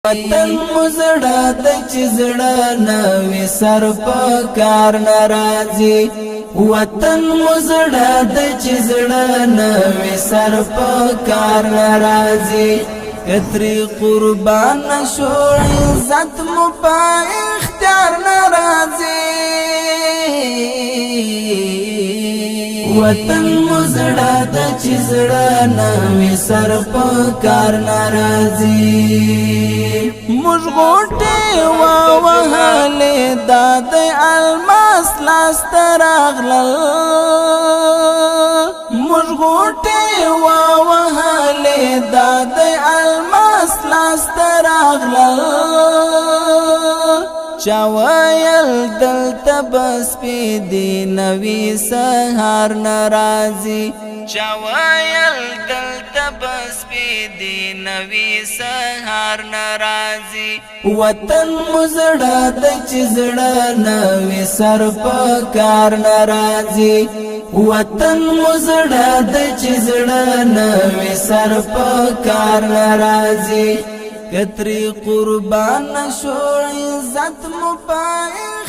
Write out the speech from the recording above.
وطن مزړه د چزړه نوې سر په کار ناراضي وطن مزړه د چزړه نوې سر په کار ناراضي کتري قربان شو عزت مو په اختیار ناراضي وطن مزړه د چزړه نوې سر په کار ناراضي موږ غوټه وهلې د الماس لاس تراغلل موږ غوټه وهلې د الماس لاس تراغلل چاویل دلته بس پی دی نوی سهار ناراضی چاویل دلته بس پی دی نوی سهار ناراضی وطن مزړه د چزړه نوی سر په کار ناراضی وطن مزړه د چزړه نوی سر په کار ناراضی کتری قربان شو عزت مو پای